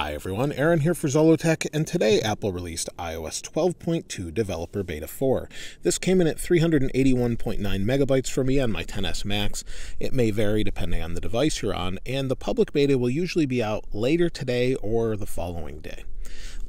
Hi everyone, Aaron here for Zollotech, and today Apple released iOS 12.2 Developer Beta 4. This came in at 381.9 megabytes for me on my XS Max. It may vary depending on the device you're on, and the public beta will usually be out later today or the following day.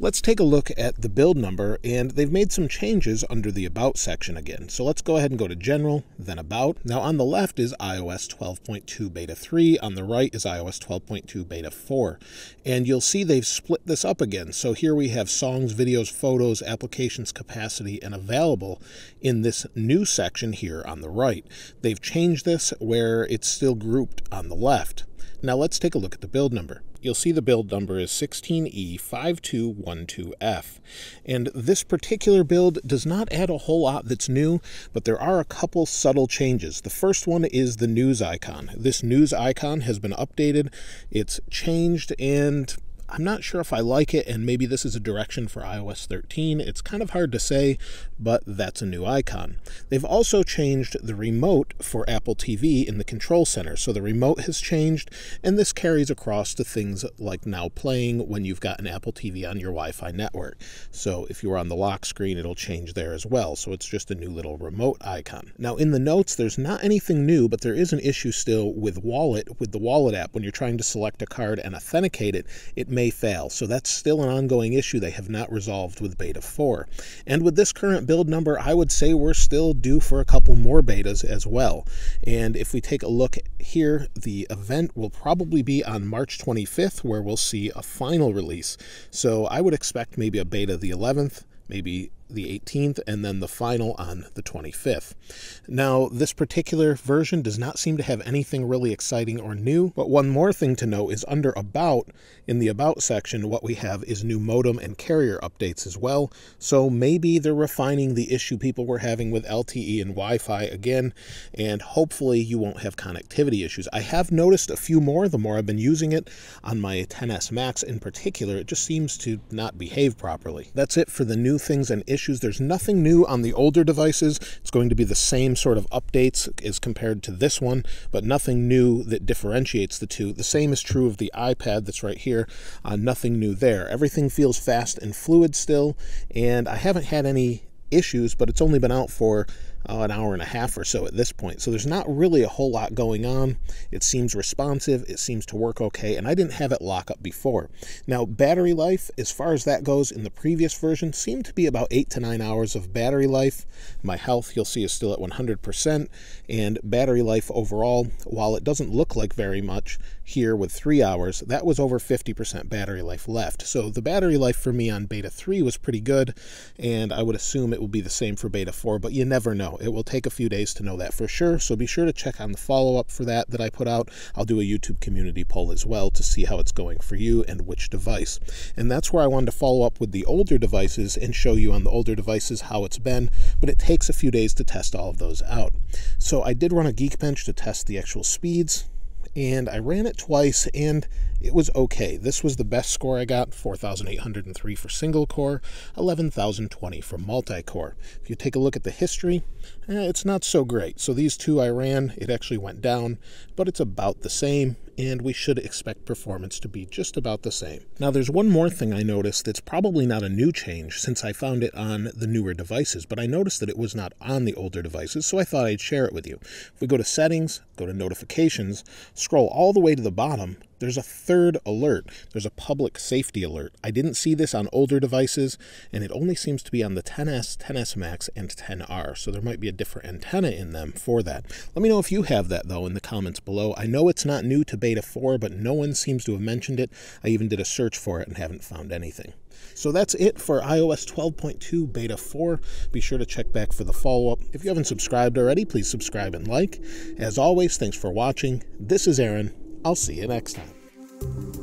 Let's take a look at the build number, and they've made some changes under the About section again. So let's go ahead and go to General, then About. Now on the left is iOS 12.2 Beta 3, on the right is iOS 12.2 Beta 4. And you'll see they've split this up again. So here we have songs, videos, photos, applications, capacity, and available in this new section here on the right. They've changed this where it's still grouped on the left. Now let's take a look at the build number. You'll see the build number is 16E5212F. And this particular build does not add a whole lot that's new, but there are a couple subtle changes. The first one is the news icon. This news icon has been updated. It's changed, and I'm not sure if I like it, and maybe this is a direction for iOS 13. It's kind of hard to say, but that's a new icon. They've also changed the remote for Apple TV in the control center. So the remote has changed, and this carries across to things like Now Playing when you've got an Apple TV on your Wi-Fi network. So if you're on the lock screen, it'll change there as well. So it's just a new little remote icon. Now in the notes, there's not anything new, but there is an issue still with the Wallet app. When you're trying to select a card and authenticate it, it may fail. So that's still an ongoing issue they have not resolved with Beta 4. And with this current build number, I would say we're still due for a couple more betas as well. And if we take a look here, the event will probably be on March 25th, where we'll see a final release. So I would expect maybe a beta the 11th, maybe the 18th, and then the final on the 25th. Now, this particular version does not seem to have anything really exciting or new, but one more thing to note is under About, in the About section, what we have is new modem and carrier updates as well. So maybe they're refining the issue people were having with LTE and Wi-Fi again, and hopefully you won't have connectivity issues. I have noticed a few more the more I've been using it. On my XS Max in particular, it just seems to not behave properly. That's it for the new things and issues. There's nothing new on the older devices. It's going to be the same sort of updates as compared to this one, but nothing new that differentiates the two. The same is true of the iPad that's right here. Nothing new there. Everything feels fast and fluid still, and I haven't had any issues, but it's only been out for an hour and a half or so at this point. So there's not really a whole lot going on. It seems responsive. It seems to work okay, and I didn't have it lock up before. Now, battery life, as far as that goes, in the previous version, seemed to be about 8 to 9 hours of battery life. My health, you'll see, is still at 100%, and battery life overall, while it doesn't look like very much here with 3 hours, that was over 50% battery life left. So the battery life for me on Beta 3 was pretty good, and I would assume it will be the same for Beta 4, but you never know. It will take a few days to know that for sure, so be sure to check on the follow-up for that I put out. I'll do a YouTube community poll as well to see how it's going for you and which device. And that's where I wanted to follow up with the older devices and show you on the older devices how it's been, but it takes a few days to test all of those out. So I did run a Geekbench to test the actual speeds, and I ran it twice, and it was okay. This was the best score I got, 4,803 for single core, 11,020 for multi-core. If you take a look at the history, it's not so great. So these two I ran, it actually went down, but it's about the same, and we should expect performance to be just about the same. Now, there's one more thing I noticed that's probably not a new change since I found it on the newer devices, but I noticed that it was not on the older devices, so I thought I'd share it with you. If we go to Settings, go to Notifications, scroll all the way to the bottom, there's a third alert. There's a public safety alert. I didn't see this on older devices, and it only seems to be on the XS, XS Max, and XR, so there might be a different antenna in them for that. Let me know if you have that, though, in the comments below. I know it's not new to Beta 4, but no one seems to have mentioned it. I even did a search for it and haven't found anything. So that's it for iOS 12.2 Beta 4. Be sure to check back for the follow-up. If you haven't subscribed already, please subscribe and like. As always, thanks for watching. This is Aaron. I'll see you next time.